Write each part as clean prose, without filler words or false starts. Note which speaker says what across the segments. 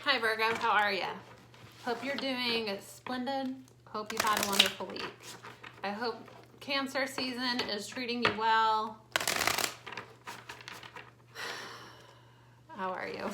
Speaker 1: Hi Virgo, how are ya? Hope you're doing splendid. Hope you've had a wonderful week. I hope Cancer season is treating you well. How are you?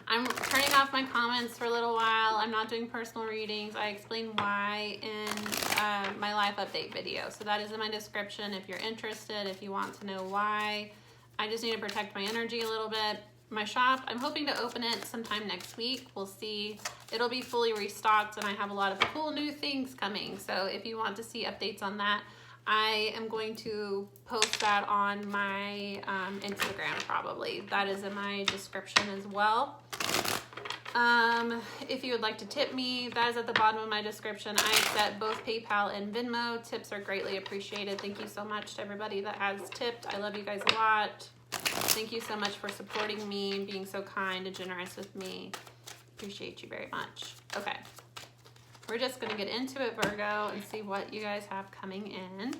Speaker 1: I'm turning off my comments for a little while. I'm not doing personal readings. I explain why in my life update video. So that is in my description if you're interested, if you want to know why. I just need to protect my energy a little bit. My shop, I'm hoping to open it sometime next week. We'll see. It'll be fully restocked and I have a lot of cool new things coming. So if you want to see updates on that, I am going to post that on my Instagram probably. That is in my description as well. If you would like to tip me, that is at the bottom of my description. I accept both PayPal and Venmo. Tips are greatly appreciated. Thank you so much to everybody that has tipped. I love you guys a lot. Thank you so much for supporting me and being so kind and generous with me. Appreciate you very much. Okay. We're just going to get into it, Virgo, and see what you guys have coming in.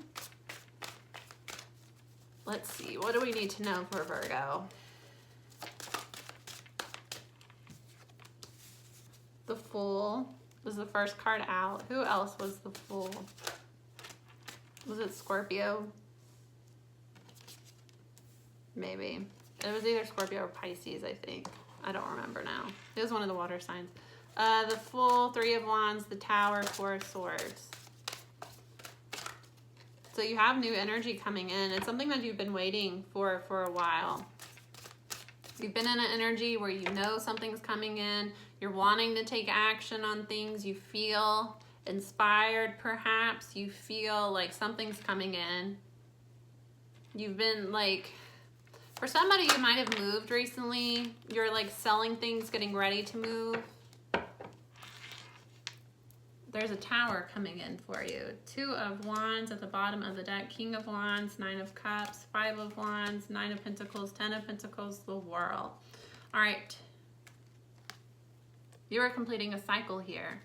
Speaker 1: Let's see. What do we need to know for Virgo? The Fool was the first card out. Who else was the Fool? Was it Scorpio? Maybe. It was either Scorpio or Pisces, I think. I don't remember now. It was one of the water signs. The Fool, Three of Wands, the Tower, Four of Swords. So you have new energy coming in. It's something that you've been waiting for a while. You've been in an energy where you know something's coming in. You're wanting to take action on things. You feel inspired, perhaps. You feel like something's coming in. You've been like... For somebody, you might have moved recently. You're like selling things, getting ready to move. There's a Tower coming in for you. Two of Wands at the bottom of the deck. King of Wands, Nine of Cups, Five of Wands, Nine of Pentacles, Ten of Pentacles, the World. All right. You are completing a cycle here.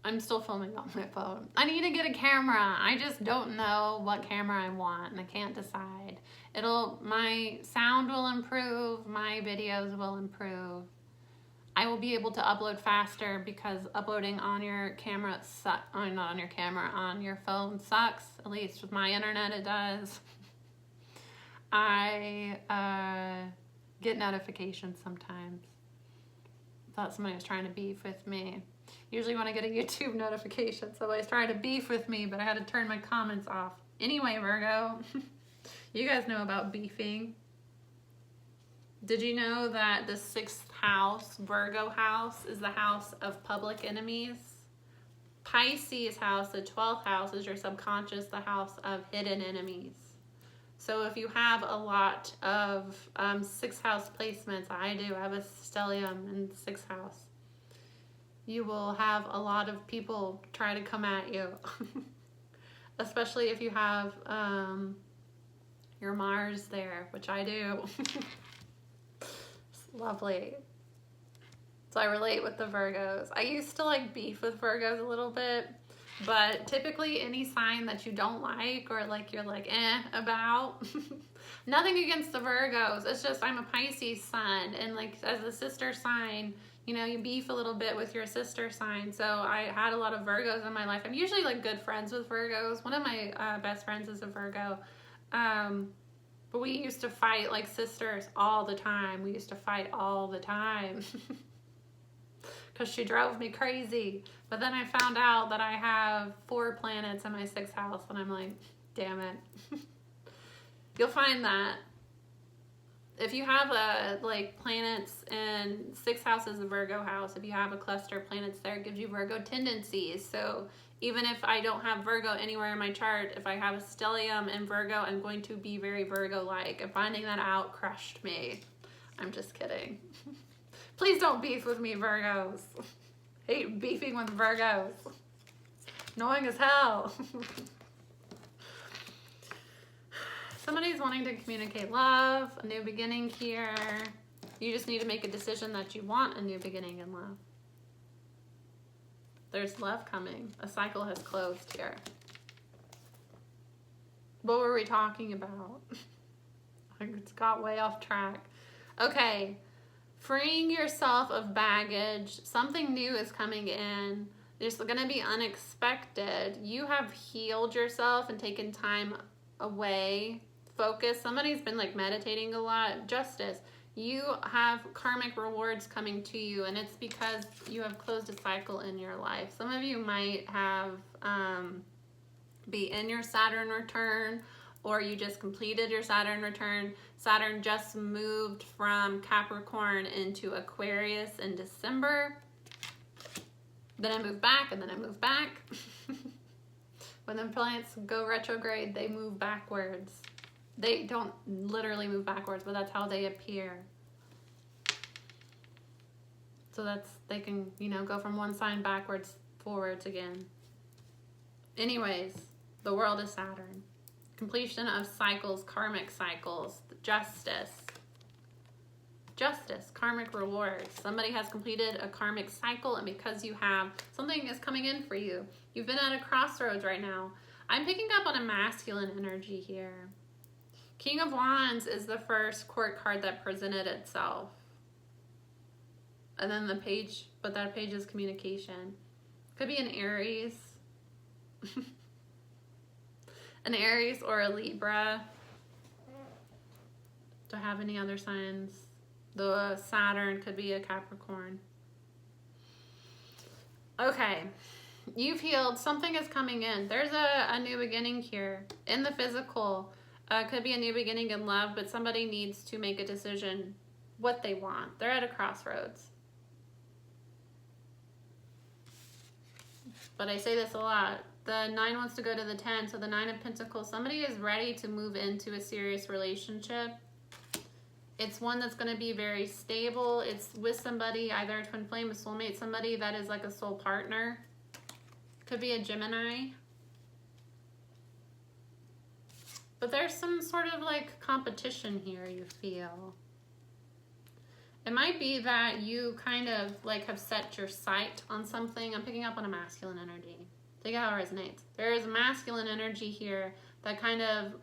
Speaker 1: I'm still filming on my phone. I need to get a camera. I just don't know what camera I want and I can't decide. My sound will improve, my videos will improve. I will be able to upload faster because uploading on your camera on your phone sucks. At least with my internet it does. I get notifications sometimes. Thought somebody was trying to beef with me. Usually when I get a YouTube notification, somebody's trying to beef with me, but I had to turn my comments off. Anyway, Virgo, you guys know about beefing. Did you know that the 6th house, Virgo house, is the house of public enemies? Pisces house, the 12th house, is your subconscious, the house of hidden enemies. So if you have a lot of 6th house placements, I do, I have a stellium in the 6th house. You will have a lot of people try to come at you. Especially if you have your Mars there, which I do. It's lovely. So I relate with the Virgos. I used to like beef with Virgos a little bit, but typically any sign that you don't like or like you're like about, nothing against the Virgos. It's just I'm a Pisces sun, and like as a sister sign, you know, you beef a little bit with your sister sign. So I had a lot of Virgos in my life. I'm usually like good friends with Virgos. One of my best friends is a Virgo. But we used to fight like sisters all the time. We used to fight all the time. Because she drove me crazy. But then I found out that I have 4 planets in my 6th house. And I'm like, damn it. You'll find that. If you have like planets in 6th house is a Virgo house, if you have a cluster of planets there, it gives you Virgo tendencies. So even if I don't have Virgo anywhere in my chart, if I have a stellium in Virgo, I'm going to be very Virgo-like. And finding that out crushed me. I'm just kidding. Please don't beef with me, Virgos. Hate beefing with Virgos. Annoying as hell. Somebody's wanting to communicate love, a new beginning here. You just need to make a decision that you want a new beginning in love. There's love coming. A cycle has closed here. What were we talking about? I just got way off track. Okay. Freeing yourself of baggage. Something new is coming in. It's going to be unexpected. You have healed yourself and taken time away. Focus. Somebody's been like meditating a lot. Justice. You have karmic rewards coming to you, and it's because you have closed a cycle in your life. Some of you might have be in your Saturn return, or you just completed your Saturn return. Saturn just moved from Capricorn into Aquarius in December. Then I moved back, and then I moved back. When the planets go retrograde, they move backwards. They don't literally move backwards, but that's how they appear. So that's, they can, you know, go from one sign backwards, forwards again. Anyways, the world is Saturn. Completion of cycles, karmic cycles, justice. Justice, karmic rewards. Somebody has completed a karmic cycle, and because you have, something is coming in for you. You've been at a crossroads right now. I'm picking up on a masculine energy here. King of Wands is the first court card that presented itself. And then the page, but that page is communication. Could be an Aries. An Aries or a Libra. Do I have any other signs? The Saturn could be a Capricorn. Okay. You've healed. Something is coming in. There's a new beginning here. In the physical. Could be a new beginning in love, but somebody needs to make a decision what they want. They're at a crossroads. But I say this a lot. The 9 wants to go to the 10, so the 9 of Pentacles. Somebody is ready to move into a serious relationship. It's one that's going to be very stable. It's with somebody, either a twin flame, a soulmate, somebody that is like a soul partner. Could be a Gemini. But there's some sort of like competition here, you feel. It might be that you kind of like have set your sight on something. I'm picking up on a masculine energy. Take it how it resonates. There is a masculine energy here that kind of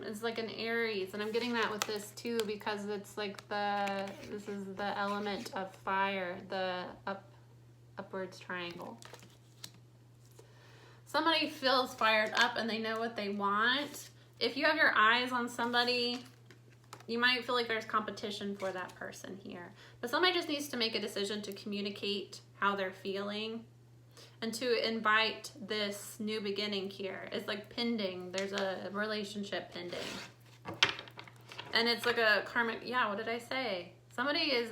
Speaker 1: is like an Aries. And I'm getting that with this too because it's like this is the element of fire, the upwards triangle. Somebody feels fired up and they know what they want. If you have your eyes on somebody, you might feel like there's competition for that person here. But somebody just needs to make a decision to communicate how they're feeling and to invite this new beginning here. It's like pending. There's a relationship pending. And it's like a karmic, yeah, what did I say?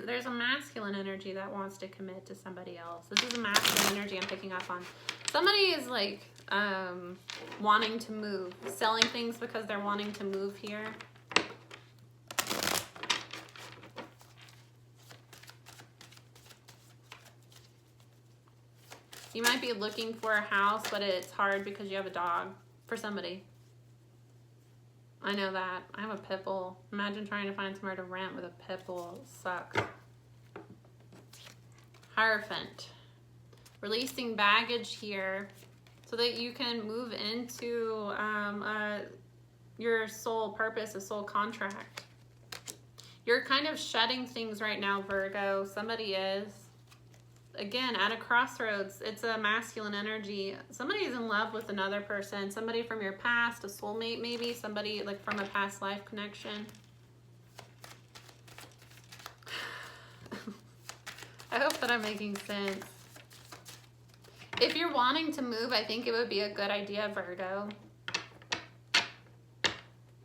Speaker 1: There's a masculine energy that wants to commit to somebody else. This is a masculine energy I'm picking up on. Somebody is like wanting to move, selling things because they're wanting to move here. You might be looking for a house, but it's hard because you have a dog for somebody. I know that. I have a pit bull. Imagine trying to find somewhere to rent with a pit bull. It sucks. Hierophant. Releasing baggage here so that you can move into your soul purpose, a soul contract. You're kind of shedding things right now, Virgo. Somebody is. Again, at a crossroads, it's a masculine energy. Somebody is in love with another person. Somebody from your past, a soulmate maybe. Somebody like from a past life connection. I hope that I'm making sense. If you're wanting to move, I think it would be a good idea, Virgo.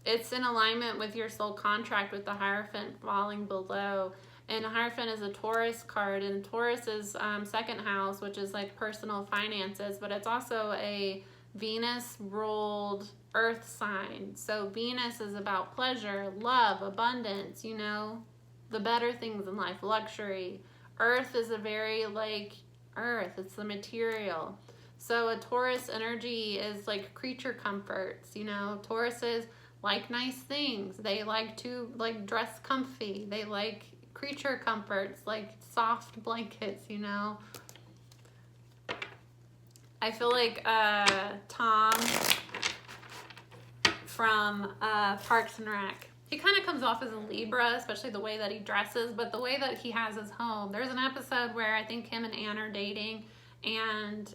Speaker 1: It's in alignment with your soul contract with the Hierophant falling below. And Hierophant is a Taurus card, and Taurus is second house, which is like personal finances, but it's also a Venus-ruled earth sign. So Venus is about pleasure, love, abundance, you know, the better things in life, luxury. Earth is a very like earth, it's the material. So a Taurus energy is like creature comforts, you know. Tauruses like nice things. They like to like dress comfy. They like creature comforts, like soft blankets, you know. I feel like Tom from Parks and Rec. he kind of comes off as a Libra, especially the way that he dresses, but the way that he has his home. There's an episode where I think him and Anne are dating, and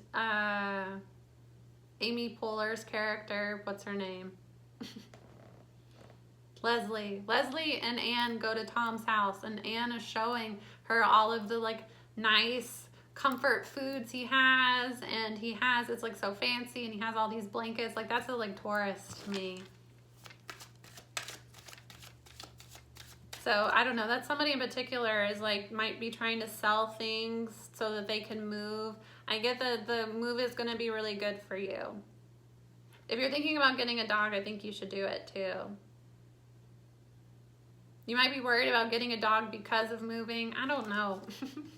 Speaker 1: Amy Poehler's character, what's her name? Leslie and Anne go to Tom's house, and Anne is showing her all of the like nice comfort foods he has, and it's like so fancy, and he has all these blankets. Like, that's a like Taurus to me. So I don't know, that's somebody in particular is like might be trying to sell things so that they can move. I get that the move is going to be really good for you. If you're thinking about getting a dog, I think you should do it too. You might be worried about getting a dog because of moving. I don't know.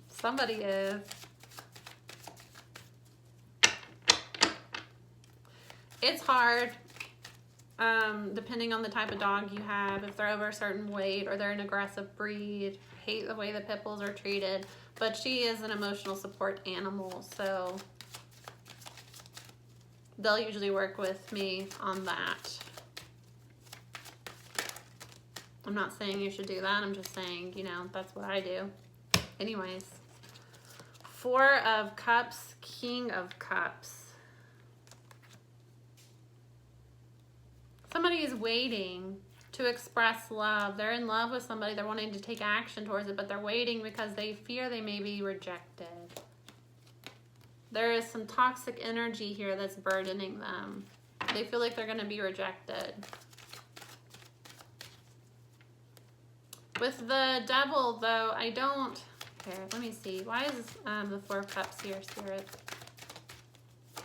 Speaker 1: Somebody is. It's hard, depending on the type of dog you have. If they're over a certain weight or they're an aggressive breed. I hate the way the pit bulls are treated. But she is an emotional support animal, so they'll usually work with me on that. I'm not saying you should do that. I'm just saying, you know, that's what I do. Anyways, 4 of Cups, King of Cups. Somebody is waiting to express love. They're in love with somebody. They're wanting to take action towards it, but they're waiting because they fear they may be rejected. There is some toxic energy here that's burdening them. They feel like they're going to be rejected. With the Devil, though, I don't... Here, let me see. Why is the 4 of Cups here, Spirit?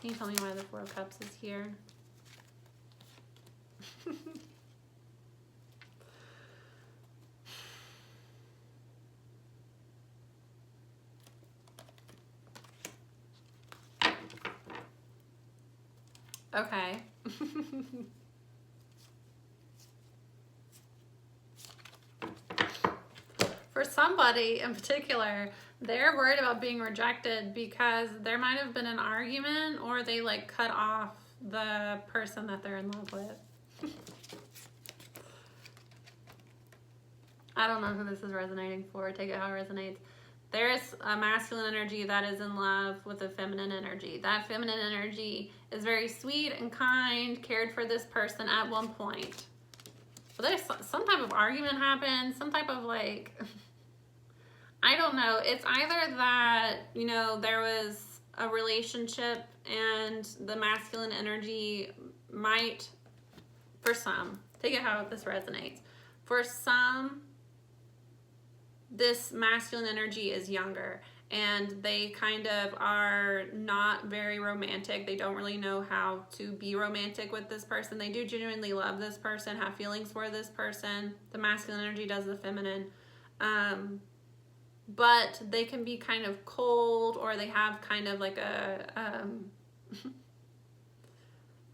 Speaker 1: Can you tell me why the 4 of Cups is here? Okay. For somebody in particular, they're worried about being rejected because there might have been an argument, or they like cut off the person that they're in love with. I don't know who this is resonating for. Take it how it resonates. There's a masculine energy that is in love with a feminine energy. That feminine energy is very sweet and kind, cared for this person at one point. But there's some type of argument happened, some type of like, I don't know. It's either that, you know, there was a relationship and the masculine energy might, for some, take it how this resonates. For some, this masculine energy is younger and they kind of are not very romantic. They don't really know how to be romantic with this person. They do genuinely love this person, have feelings for this person. The masculine energy does the feminine. But they can be kind of cold, or they have kind of like a,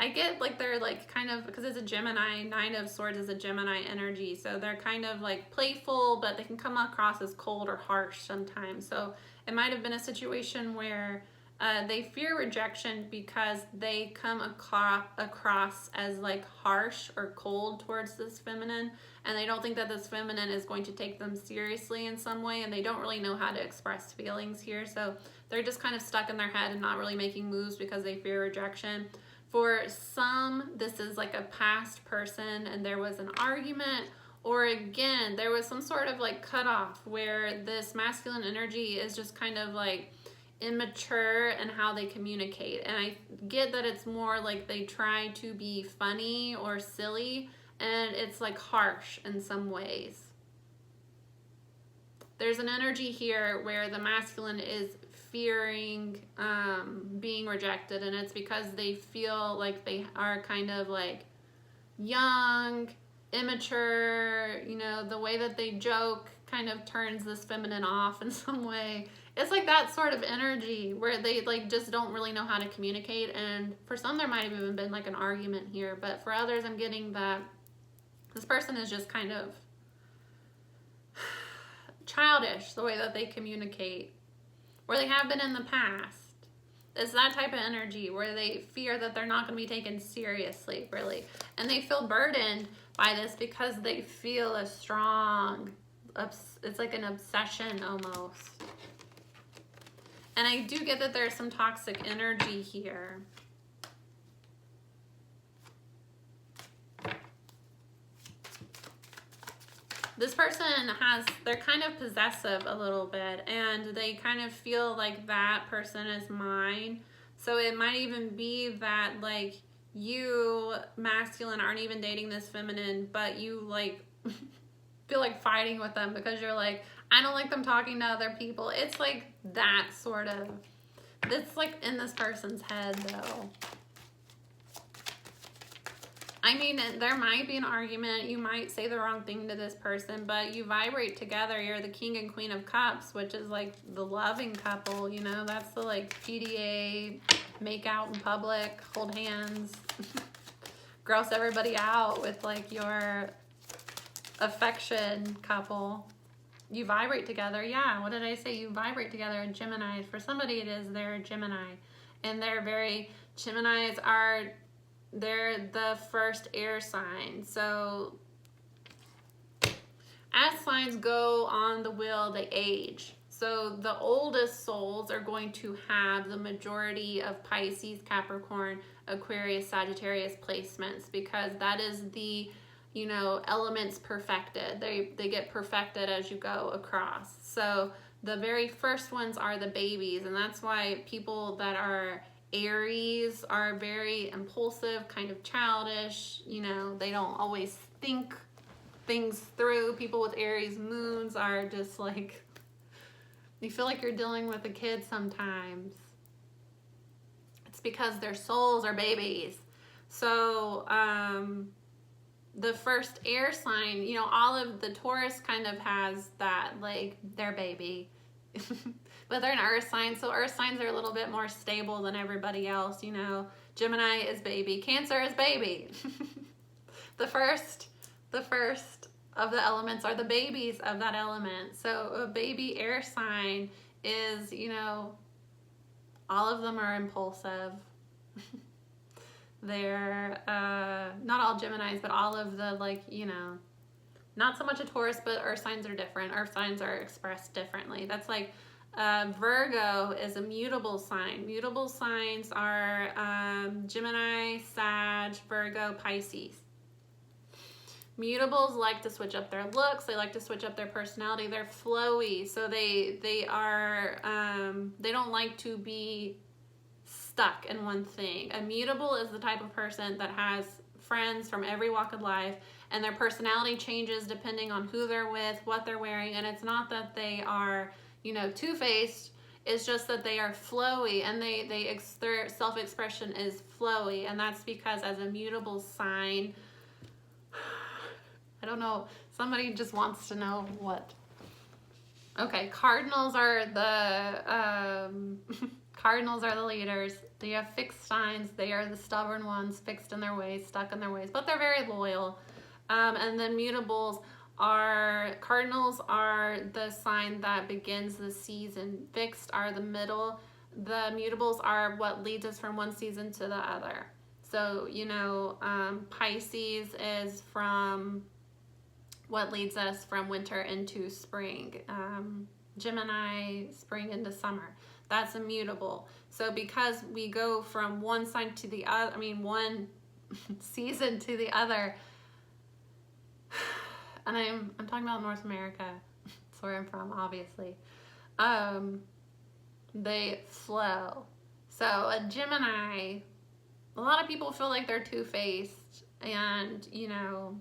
Speaker 1: I get like they're like kind of, because it's a Gemini, 9 of Swords is a Gemini energy. So they're kind of like playful, but they can come across as cold or harsh sometimes. So it might have been a situation where they fear rejection because they come across as like harsh or cold towards this feminine. And they don't think that this feminine is going to take them seriously in some way. And they don't really know how to express feelings here. So they're just kind of stuck in their head and not really making moves because they fear rejection. For some, this is like a past person and there was an argument, or again, there was some sort of like cutoff where this masculine energy is just kind of like immature in how they communicate. And I get that it's more like they try to be funny or silly, and it's like harsh in some ways. There's an energy here where the masculine is fearing being rejected, and it's because they feel like they are kind of like young, immature, you know, the way that they joke kind of turns this feminine off in some way. It's like that sort of energy where they like just don't really know how to communicate. And for some, there might have even been like an argument here, but for others, I'm getting that this person is just kind of childish, the way that they communicate, or they have been in the past. It's that type of energy where they fear that they're not going to be taken seriously, really. And they feel burdened by this because they feel a strong, it's like an obsession almost. And I do get that there's some toxic energy here. This person they're kind of possessive a little bit, and they kind of feel like that person is mine. So it might even be that like you, masculine, aren't even dating this feminine, but you like feel like fighting with them because you're like, I don't like them talking to other people. It's like that sort of, it's like in this person's head though. I mean, there might be an argument. You might say the wrong thing to this person, but you vibrate together. You're the king and queen of cups, which is like the loving couple, you know? That's the like PDA, make out in public, hold hands, gross everybody out with like your affection couple. You vibrate together. Yeah, what did I say? You vibrate together. Gemini, for somebody it is, they're a Gemini. And they're very, Geminis are, they're the first air sign. So as signs go on the wheel, they age. So the oldest souls are going to have the majority of Pisces, Capricorn, Aquarius, Sagittarius placements, because that is the, you know, elements perfected. They get perfected as you go across. So the very first ones are the babies, and that's why people that are Aries are very impulsive, kind of childish, you know, they don't always think things through. People with Aries moons are just like, you feel like you're dealing with a kid sometimes. It's because their souls are babies. So the first air sign, you know, all of the Taurus kind of has that, like, their baby. But they're an earth sign, so earth signs are a little bit more stable than everybody else, you know. Gemini is baby. Cancer is baby. The first of the elements are the babies of that element. So a baby air sign is, you know, all of them are impulsive. They're, not all Geminis, but all of the, like, you know, not so much a Taurus, but earth signs are different. Earth signs are expressed differently. That's like, Virgo is a mutable sign. Mutable signs are Gemini, Sag, Virgo, Pisces. Mutables like to switch up their looks. They like to switch up their personality. They're flowy, so they are they don't like to be stuck in one thing. A mutable is the type of person that has friends from every walk of life, and their personality changes depending on who they're with, what they're wearing, and it's not that they are, you know, two-faced. It's just that they are flowy, and their self-expression is flowy, and that's because as a mutable sign, I don't know, somebody just wants to know what. Okay, cardinals are the cardinals are the leaders. They have fixed signs. They are the stubborn ones, fixed in their ways, stuck in their ways, but they're very loyal. And then mutables are, cardinals are the sign that begins the season. Fixed are the middle. The mutables are what leads us from one season to the other. So, you know, Pisces is from what leads us from winter into spring. Gemini, spring into summer. That's a mutable. So because we go from one sign to the other, one season to the other, and I'm talking about North America, that's where I'm from, obviously. They flow. So a Gemini, a lot of people feel like they're two-faced, and, you know,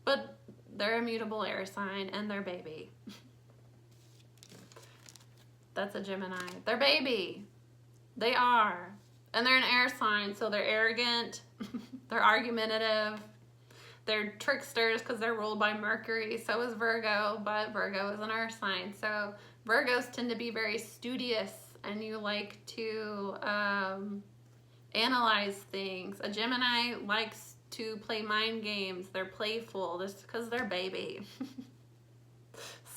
Speaker 1: but they're a mutable air sign, and they're baby. That's a Gemini. They're baby. They are. And they're an air sign, so they're arrogant, they're argumentative, they're tricksters because they're ruled by Mercury. So is Virgo, but Virgo is an earth sign. So Virgos tend to be very studious, and you like to analyze things. A Gemini likes to play mind games. They're playful just because they're baby.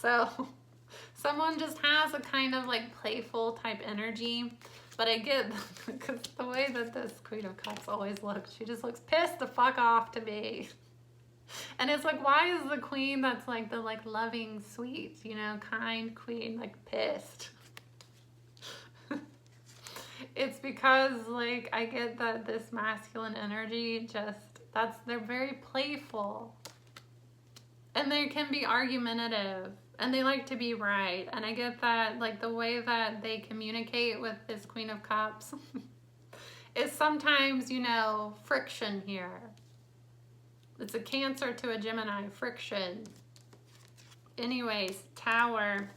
Speaker 1: So someone just has a kind of like playful type energy, But I get, because the way that this Queen of Cups always looks, she just looks pissed the fuck off to me. And it's like, why is the queen that's like the like loving, sweet, you know, kind queen like pissed? It's because like I get that this masculine energy they're very playful. And they can be argumentative. And they like to be right. And I get that, like, the way that they communicate with this Queen of Cups is sometimes, you know, friction here. It's a Cancer to a Gemini, friction. Anyways, Tower.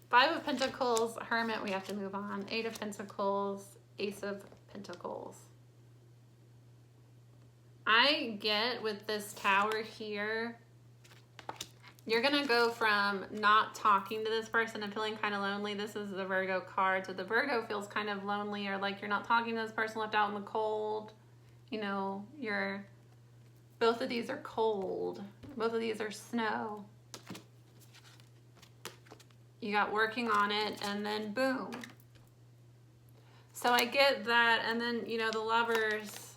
Speaker 1: 5 of Pentacles, Hermit, we have to move on. 8 of Pentacles, Ace of Pentacles. I get with this Tower here, you're going to go from not talking to this person and feeling kind of lonely. This is the Virgo card. So the Virgo feels kind of lonely, or like you're not talking to this person, left out in the cold. You know, both of these are cold. Both of these are snow. You got working on it, and then boom. So I get that. And then, you know, the Lovers,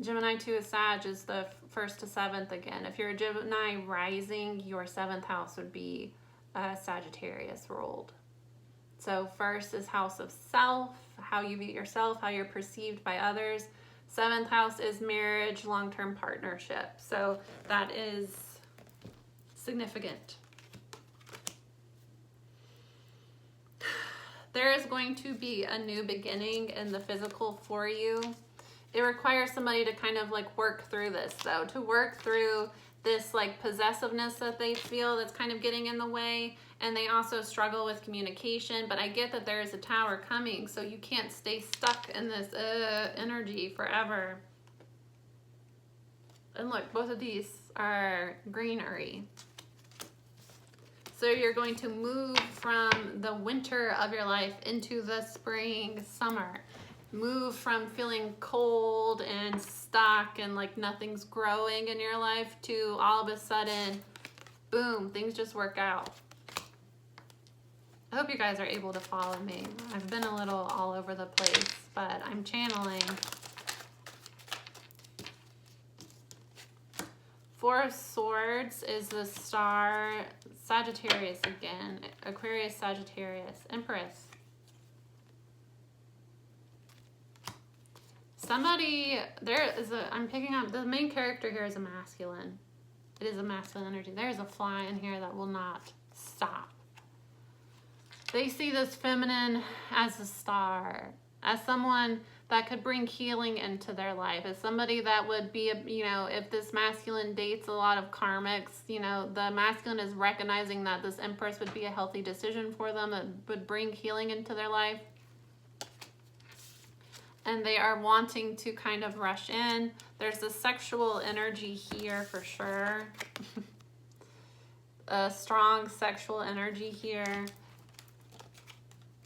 Speaker 1: Gemini 2 is Sag, is the 1st to 7th again. If you're a Gemini rising, your 7th house would be Sagittarius ruled. So 1st is house of self, how you view yourself, how you're perceived by others. 7th house is marriage, long-term partnership. So that is significant. There is going to be a new beginning in the physical for you. It requires somebody to kind of like work through this though, to work through this like possessiveness that they feel that's kind of getting in the way. And they also struggle with communication, but I get that there is a Tower coming, so you can't stay stuck in this energy forever. And look, both of these are greenery. So you're going to move from the winter of your life into the spring, summer. Move from feeling cold and stuck and like nothing's growing in your life to all of a sudden, boom, things just work out. I hope you guys are able to follow me. I've been a little all over the place, but I'm channeling. 4 of Swords is the star, Sagittarius again, Aquarius, Sagittarius, Empress. Somebody, I'm picking up, the main character here is a masculine. It is a masculine energy. There's a fly in here that will not stop. They see this feminine as a star, as someone that could bring healing into their life, as somebody that would be, you know, if this masculine dates a lot of karmics, you know, the masculine is recognizing that this Empress would be a healthy decision for them, that would bring healing into their life. And they are wanting to kind of rush in. There's a sexual energy here for sure. A strong sexual energy here.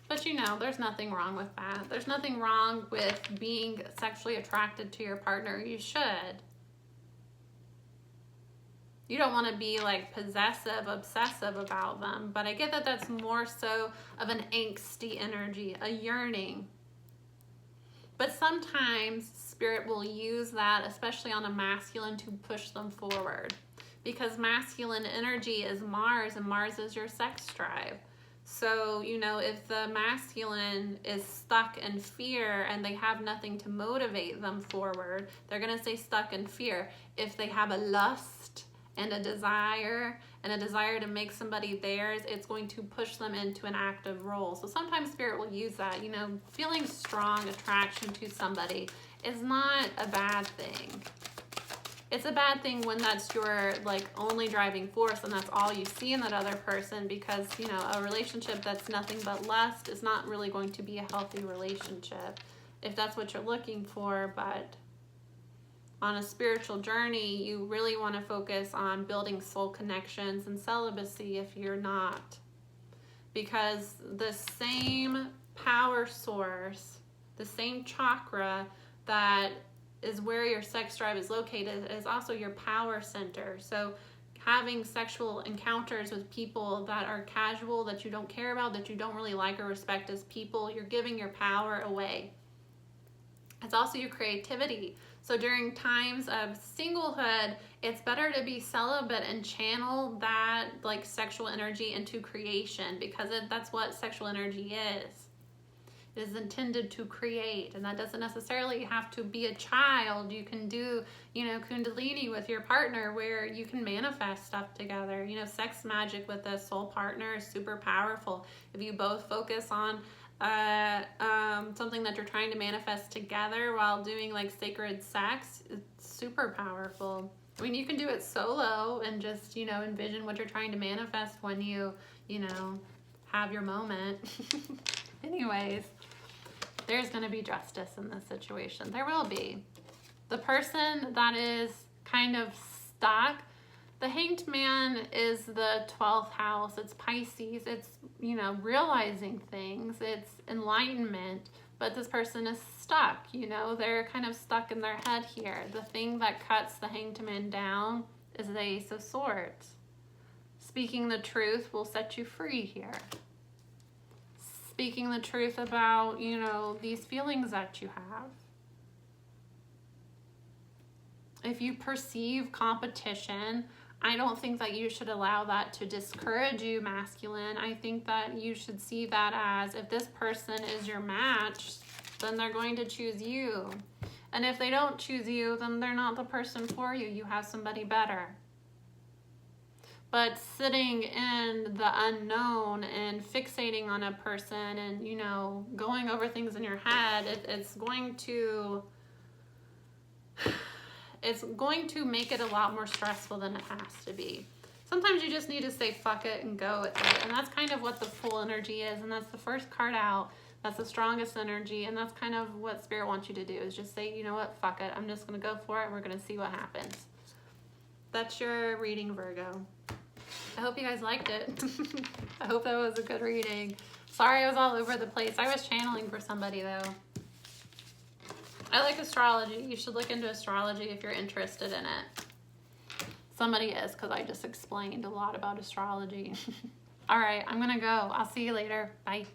Speaker 1: But you know, there's nothing wrong with that. There's nothing wrong with being sexually attracted to your partner. You should. You don't want to be like possessive, obsessive about them. But I get that that's more so of an angsty energy, a yearning. But sometimes Spirit will use that, especially on a masculine, to push them forward. Because masculine energy is Mars, and Mars is your sex drive. So, you know, if the masculine is stuck in fear and they have nothing to motivate them forward, they're going to stay stuck in fear. If they have a lust and a desire to make somebody theirs, it's going to push them into an active role. So sometimes Spirit will use that. You know, feeling strong attraction to somebody is not a bad thing. It's a bad thing when that's your like only driving force and that's all you see in that other person, because, you know, a relationship that's nothing but lust is not really going to be a healthy relationship if that's what you're looking for. But on a spiritual journey, you really want to focus on building soul connections and celibacy if you're not. Because the same power source, the same chakra that is where your sex drive is located is also your power center. So having sexual encounters with people that are casual, that you don't care about, that you don't really like or respect as people. You're giving your power away. It's also your creativity. So during times of singlehood, it's better to be celibate and channel that like sexual energy into creation, because that's what sexual energy is. It is intended to create, and that doesn't necessarily have to be a child. You can do, you know, kundalini with your partner where you can manifest stuff together. You know, sex magic with a soul partner is super powerful. If you both focus on something that you're trying to manifest together while doing like sacred sex, it's super powerful. I mean, you can do it solo and just, you know, envision what you're trying to manifest when you know, have your moment. Anyways, there's going to be justice in this situation. There will be. The person that is kind of stuck, the Hanged Man is the 12th house. It's Pisces. It's, you know, realizing things. It's enlightenment. But this person is stuck, you know. They're kind of stuck in their head here. The thing that cuts the Hanged Man down is the Ace of Swords. Speaking the truth will set you free here. Speaking the truth about, you know, these feelings that you have. If you perceive competition, I don't think that you should allow that to discourage you, masculine. I think that you should see that as, if this person is your match, then they're going to choose you. And if they don't choose you, then they're not the person for you. You have somebody better. But sitting in the unknown and fixating on a person and, you know, going over things in your head, it's going to make it a lot more stressful than it has to be. Sometimes you just need to say fuck it and go with it. And that's kind of what the Fool energy is. And that's the first card out. That's the strongest energy. And that's kind of what Spirit wants you to do, is just say, you know what, fuck it. I'm just going to go for it. We're going to see what happens. That's your reading, Virgo. I hope you guys liked it. I hope that was a good reading. Sorry I was all over the place. I was channeling for somebody, though. I like astrology. You should look into astrology if you're interested in it. Somebody is, because I just explained a lot about astrology. All right, I'm going to go. I'll see you later. Bye.